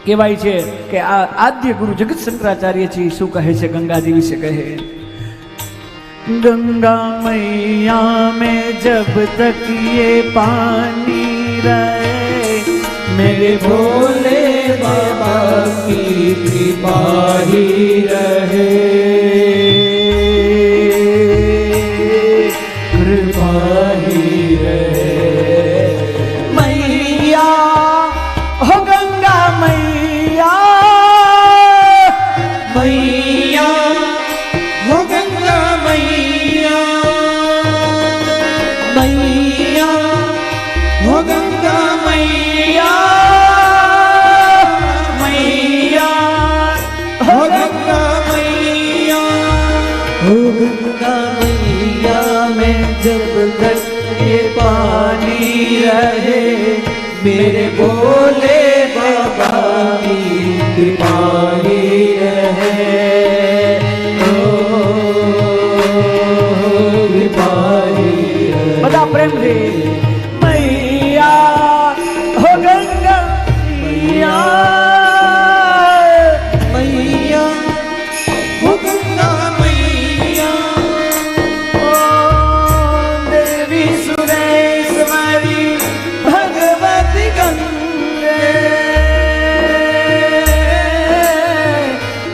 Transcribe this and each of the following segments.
કહેવાય છે કે આ આદ્ય ગુરુ જગત શંકરાચાર્યજી શું કહે છે ગંગાજી વિશે કહે, गंगा मैया में जब तक ये पानी रहे मेरे भोले बाबा की कृपा ही रहे, कृपा ही रहे। मैया हो गंगा मैया, मैया हो गंगा मैया, हो गंगा मैया, मैया हो गंगा मैया, हो गंगा मैया में जब तक ये पानी रहे मेरे भोले बाबा की कृपा ही रहे, कृपा ही रहे। बता प्रेम से मैया हो गंगा मैया, मैया हो गंगा मैया, ओ देवी सुरेश्वरी भगवती गंगे,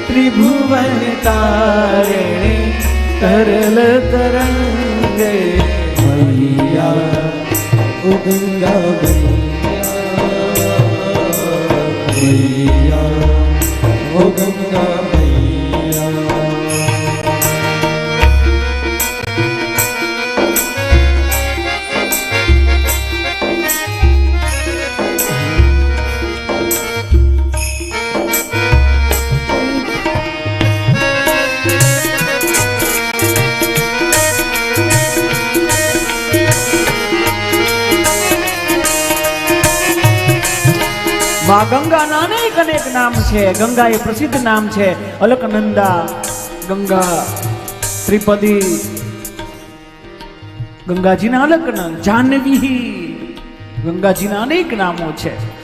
त्रिभुवन तारिणी तरल तरंगे, मैया ओ गंगा मैया, ओ गंगा मैया। मां गंगा ना अनेक अनेक नाम छे, गंगा ए प्रसिद्ध नाम छे, अलकनंदा गंगा, त्रिपदी गंगाजी ना अलकनंद, जानवी गंगाजी ना अनेक नामों छे।